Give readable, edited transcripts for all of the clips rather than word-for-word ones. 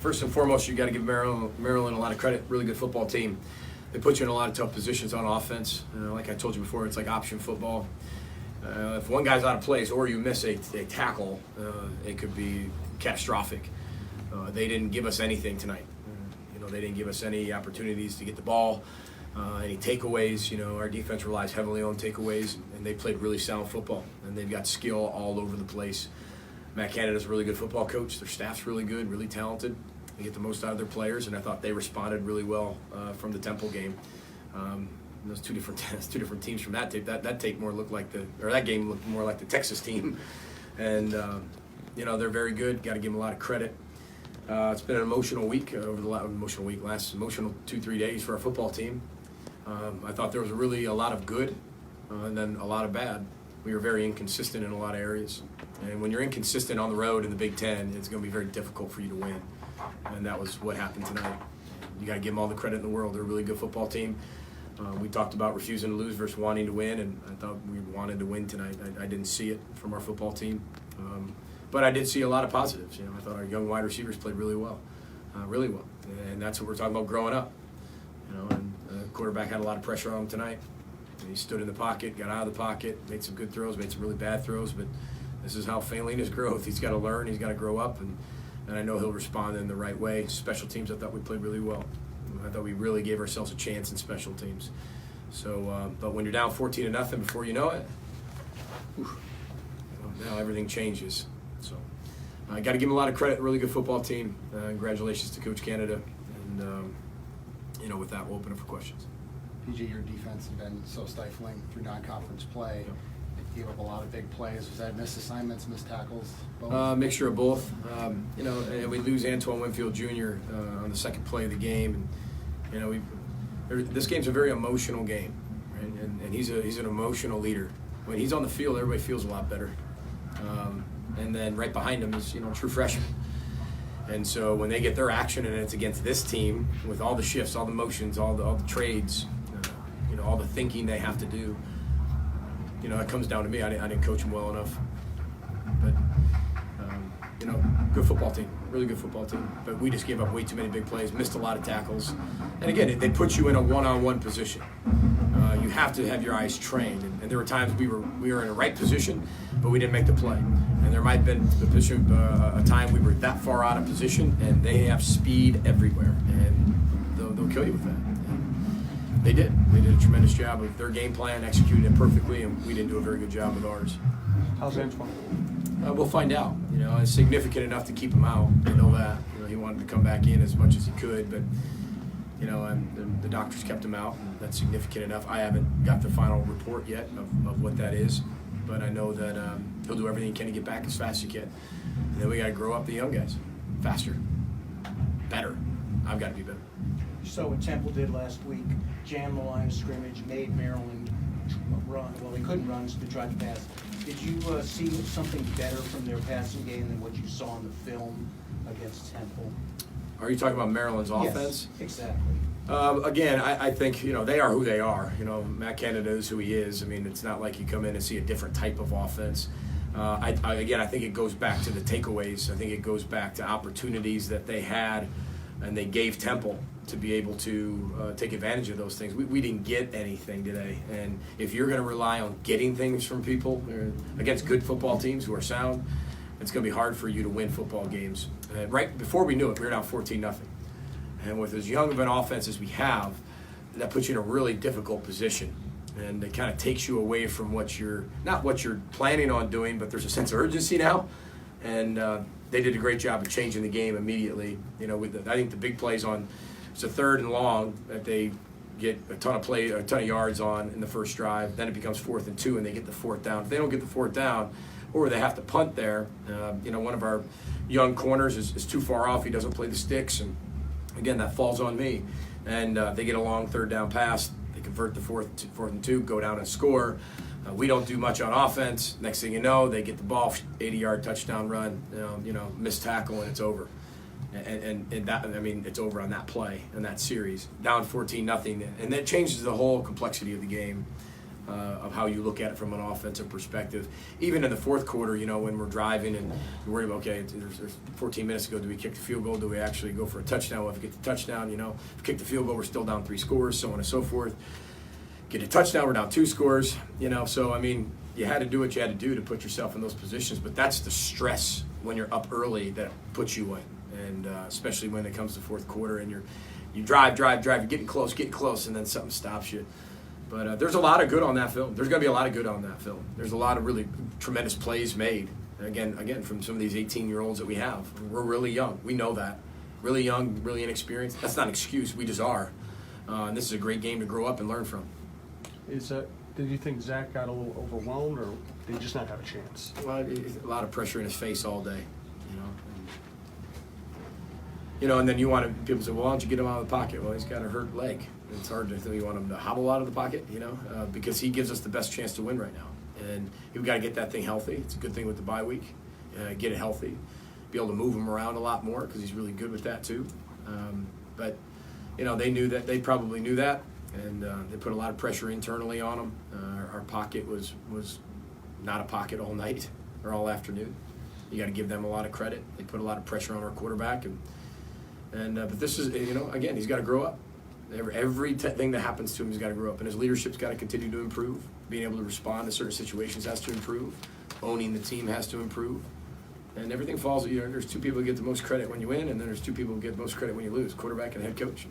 First and foremost, you got to give Maryland a lot of credit. Really good football team. They put you in a lot of tough positions on offense. Like I told you before, it's like option football. If one guy's out of place or you miss a tackle, it could be catastrophic. They didn't give us anything tonight. They didn't give us any opportunities to get the ball, any takeaways. Our defense relies heavily on takeaways, and they played really sound football. And they've got skill all over the place. Matt Canada's a really good football coach. Their staff's really good, really talented. They get the most out of their players, and I thought they responded really well from the Temple game. Those two different teams from that tape. That tape more looked like that game looked more like the Texas team, and they're very good. Got to give them a lot of credit. It's been an emotional week last emotional 2-3 days for our football team. I thought there was really a lot of good, and then a lot of bad. We were very inconsistent in a lot of areas, and when you're inconsistent on the road in the Big Ten, it's going to be very difficult for you to win, and that was what happened tonight. You got to give them all the credit in the world. They're a really good football team. We talked about refusing to lose versus wanting to win, and I thought we wanted to win tonight. I didn't see it from our football team, but I did see a lot of positives. I thought our young wide receivers played really well, and that's what we're talking about growing up. And the quarterback had a lot of pressure on him tonight. He stood in the pocket, got out of the pocket, made some good throws, made some really bad throws, but this is how failing is growth. He's got to learn, he's got to grow up, and I know he'll respond in the right way. Special teams, I thought we played really well. I thought we really gave ourselves a chance in special teams. So, but when you're down 14-0 before you know it, now everything changes. So, I got to give him a lot of credit. Really good football team. Congratulations to Coach Canada. And with that, we'll open up for questions. PJ, your defense has been so stifling through non-conference play. Yep. It gave up a lot of big plays. Was that missed assignments, missed tackles? Mixture of both. And we lose Antoine Winfield Jr. On the second play of the game. And, this game's a very emotional game, right? And he's an emotional leader. When he's on the field, everybody feels a lot better. And then right behind him is, a true freshman. And so when they get their action and it's against this team with all the shifts, all the motions, all the trades, all the thinking they have to do, it comes down to me. I didn't coach them well enough. But, good football team, really good football team. But we just gave up way too many big plays, missed a lot of tackles. And again, they put you in a one-on-one position. You have to have your eyes trained. And there were times we were in a right position, but we didn't make the play. And there might have been a time we were that far out of position, and they have speed everywhere. And they'll kill you with that. And they did. They did a tremendous job of their game plan, executed it perfectly, and we didn't do a very good job with ours. How's Antoine? We'll find out. It's significant enough to keep him out. I know that. He wanted to come back in as much as he could, but and the doctors kept him out, and that's significant enough. I haven't got the final report yet of what that is, but I know that he'll do everything he can to get back as fast as he can. And then we got to grow up the young guys faster, better. I've got to be better. So what Temple did last week, jammed the line of scrimmage, made Maryland run. Well, they couldn't run, so they tried to pass. Did you see something better from their passing game than what you saw on the film against Temple? Are you talking about Maryland's offense? Yes, exactly. Again, I think, they are who they are. Matt Canada is who he is. I mean, it's not like you come in and see a different type of offense. I think it goes back to the takeaways. I think it goes back to opportunities that they had, and they gave Temple to be able to take advantage of those things. We didn't get anything today. And if you're going to rely on getting things from people against good football teams who are sound, it's going to be hard for you to win football games. Right before we knew it, we were down 14-0. And with as young of an offense as we have, that puts you in a really difficult position. And it kind of takes you away from not what you're planning on doing, but there's a sense of urgency now. And they did a great job of changing the game immediately. I think the big plays on, it's a 3rd and long that they get a ton of yards on in the first drive. Then it becomes 4th and 2, and they get the 4th down. If they don't get the 4th down, or they have to punt there, one of our young corners is too far off. He doesn't play the sticks, and again, that falls on me. And they get a long 3rd down pass. They convert the 4th and 2, go down and score. We don't do much on offense. Next thing you know, they get the ball, 80-yard touchdown run, missed tackle, and it's over. And that, it's over on that play and that series, down 14-0, and that changes the whole complexity of the game. of how you look at it from an offensive perspective. Even in the fourth quarter, when we're driving and we're worried about, okay, there's 14 minutes to go, do we kick the field goal? Do we actually go for a touchdown? Well, if we get the touchdown, if we kick the field goal, we're still down 3 scores, so on and so forth. Get a touchdown, we're down 2 scores, So, you had to do what you had to do to put yourself in those positions, but that's the stress when you're up early that puts you in, and especially when it comes to fourth quarter and you drive, you're getting close, and then something stops you. But there's a lot of good on that film. There's going to be a lot of good on that film. There's a lot of really tremendous plays made. Again, from some of these 18-year-olds that we have. We're really young. We know that. Really young, really inexperienced. That's not an excuse. We just are. And this is a great game to grow up and learn from. Did you think Zach got a little overwhelmed, or did he just not have a chance? Well, a lot of pressure in his face all day, and then you want to, people say, well, why don't you get him out of the pocket? Well, he's got a hurt leg. It's hard to think you want him to hobble out of the pocket, because he gives us the best chance to win right now. And we've got to get that thing healthy. It's a good thing with the bye week. Get it healthy. Be able to move him around a lot more because he's really good with that too. But they knew that. They probably knew that. And they put a lot of pressure internally on him. Our pocket was not a pocket all night or all afternoon. You got to give them a lot of credit. They put a lot of pressure on our quarterback. But this is, again, he's got to grow up. Every thing that happens to him, he's got to grow up. And his leadership's got to continue to improve. Being able to respond to certain situations has to improve. Owning the team has to improve. And everything falls, there's 2 people who get the most credit when you win, and then there's 2 people who get the most credit when you lose, quarterback and head coach.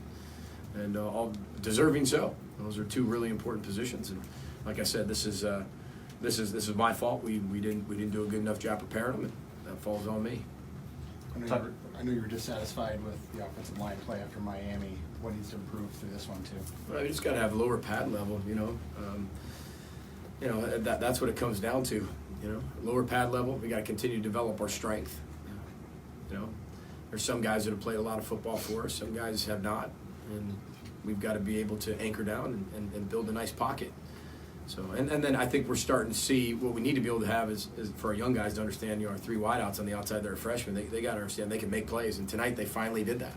And all deserving so. Those are 2 really important positions. And like I said, this is my fault. We didn't do a good enough job preparing them, and that falls on me. I know you were dissatisfied with the offensive line play after Miami. What needs to improve through this one too? Well, you just got to have lower pad level. That's what it comes down to. Lower pad level. We got to continue to develop our strength. There's some guys that have played a lot of football for us. Some guys have not, and we've got to be able to anchor down and build a nice pocket. So, and then I think we're starting to see what we need to be able to have is for our young guys to understand, our 3 wideouts on the outside, they're freshmen. They got to understand they can make plays, and tonight they finally did that.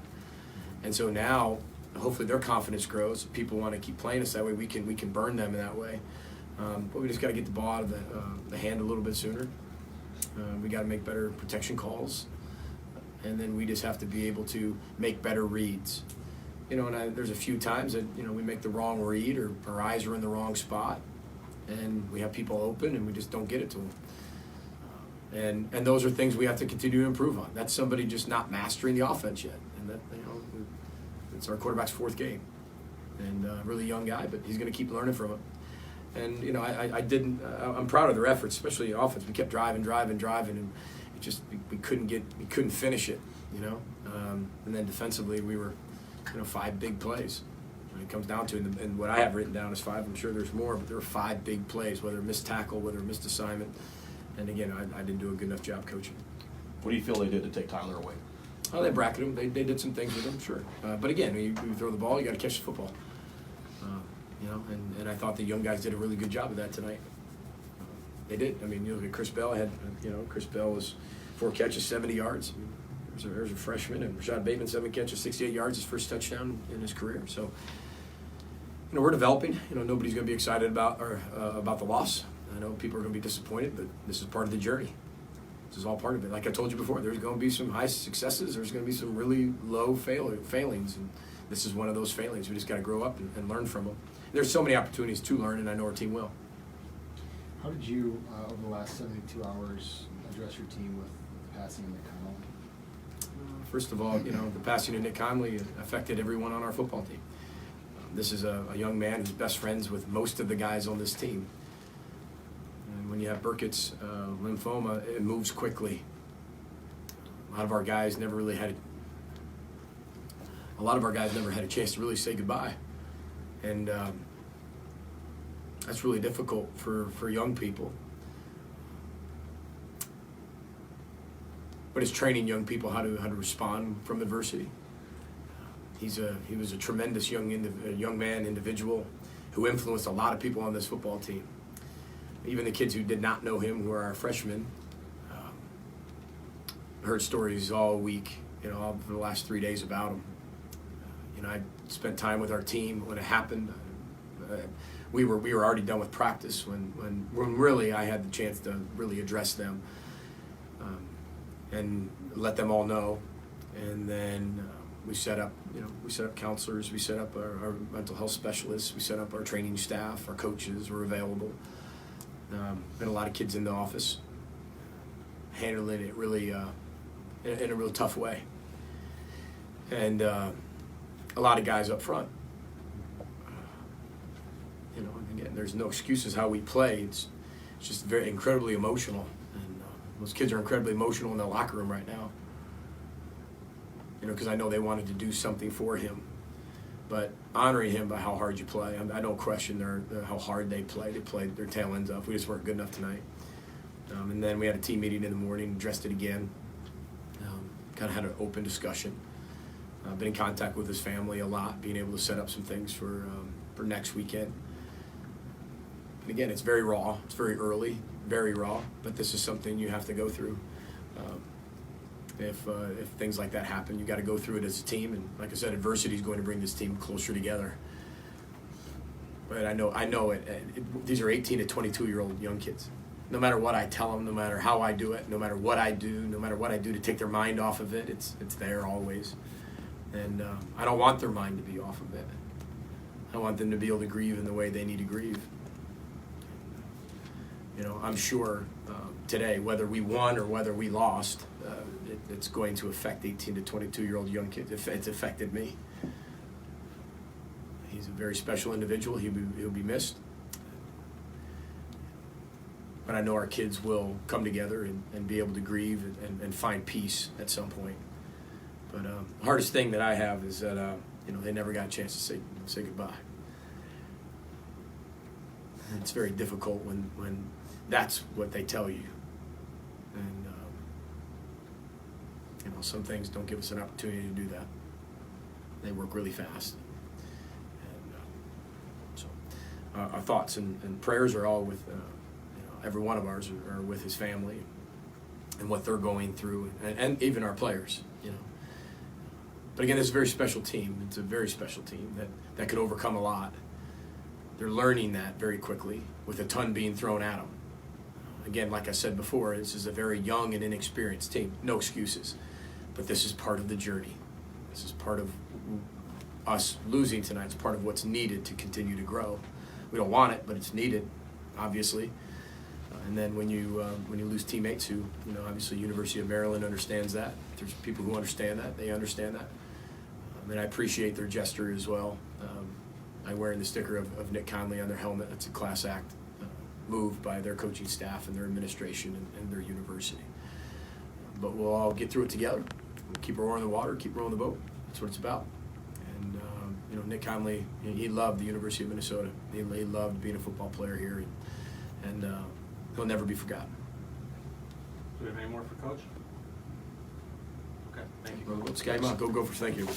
And so now, hopefully their confidence grows. People want to keep playing us that way. We can burn them in that way. But we just got to get the ball out of the hand a little bit sooner. We got to make better protection calls, and then we just have to be able to make better reads. There's a few times that we make the wrong read, or our eyes are in the wrong spot, and we have people open and we just don't get it to them. And those are things we have to continue to improve on. That's somebody just not mastering the offense yet, and that it's our quarterback's 4th game, and a really young guy, but he's going to keep learning from it. And I'm proud of their efforts, especially in offense. We kept driving, and it just we couldn't finish it, And then defensively, we were 5 big plays. When it comes down to it, and what I have written down is 5. I'm sure there's more, but there were 5 big plays, whether missed tackle, whether missed assignment. And again, I didn't do a good enough job coaching. What do you feel they did to take Tyler away? Oh, they bracketed him. They did some things with him, sure. But again, when you throw the ball, you got to catch the football. And I thought the young guys did a really good job of that tonight. They did. You look at Chris Bell. Chris Bell was 4 catches, 70 yards. There's a freshman, and Rashad Bateman, 7 catches, 68 yards, his first touchdown in his career. So, we're developing. Nobody's going to be excited about the loss. I know people are going to be disappointed, but this is part of the journey. This is all part of it. Like I told you before, there's going to be some high successes. There's going to be some really low failings, and this is one of those failings. We just got to grow up and learn from them. There's so many opportunities to learn, and I know our team will. How did you, over the last 72 hours, address your team with the passing of Nick Connolly? First of all, the passing of Nick Connolly affected everyone on our football team. This is a young man who's best friends with most of the guys on this team. And when you have Burkitt's lymphoma, it moves quickly. A lot of our guys never had a chance to really say goodbye. And that's really difficult for young people. But it's training young people how to respond from adversity. He was a tremendous young man, individual, who influenced a lot of people on this football team. Even the kids who did not know him, who are our freshmen, heard stories all week, for the last 3 days about him. I spent time with our team when it happened. We were already done with practice when really I had the chance to really address them and let them all know. And then we set up counselors, we set up our mental health specialists, we set up our training staff, our coaches were available. Had a lot of kids in the office, handling it really in a real tough way, and a lot of guys up front. And again, there's no excuses how we play. It's just very incredibly emotional, and those kids are incredibly emotional in the locker room right now. Because I know they wanted to do something for him, but honoring him by how hard you play. I don't question how hard they play. They played their tail ends off. We just weren't good enough tonight. And then we had a team meeting in the morning, addressed it again. Kind of had an open discussion. Been in contact with his family a lot, being able to set up some things for next weekend. And again, it's very raw. It's very early, very raw. But this is something you have to go through. If things like that happen, you got to go through it as a team. And like I said, adversity is going to bring this team closer together. But I know it. These are 18 to 22-year-old young kids. No matter what I tell them, no matter how I do it, no matter what I do to take their mind off of it, it's there always. And I don't want their mind to be off of it. I want them to be able to grieve in the way they need to grieve. I'm sure today, whether we won or whether we lost, it's going to affect 18 to 22-year-old young kids. It's affected me. He's a very special individual. He'll be missed. But I know our kids will come together and be able to grieve and find peace at some point. But the hardest thing that I have is that they never got a chance to say goodbye. And it's very difficult when that's what they tell you. And some things don't give us an opportunity to do that. They work really fast. And so our thoughts and prayers are all with every one of ours are with his family and what they're going through, and even our players. But again, it's a very special team. It's a very special team that could overcome a lot. They're learning that very quickly with a ton being thrown at them. Again, like I said before, this is a very young and inexperienced team. No excuses. But this is part of the journey. This is part of us losing tonight. It's part of what's needed to continue to grow. We don't want it, but it's needed, obviously. And then when you lose teammates who, obviously University of Maryland understands that. There's people who understand that. They understand that. And I appreciate their gesture as well. I'm wearing the sticker of Nick Connolly on their helmet. That's a class act move by their coaching staff and their administration and their university. But we'll all get through it together. We'll keep our oar in the water, keep rowing the boat. That's what it's about. And Nick Connolly, he loved the University of Minnesota. He loved being a football player here, and he'll never be forgotten. Do we have any more for Coach? Okay, thank you. Go Gophers. Thank you.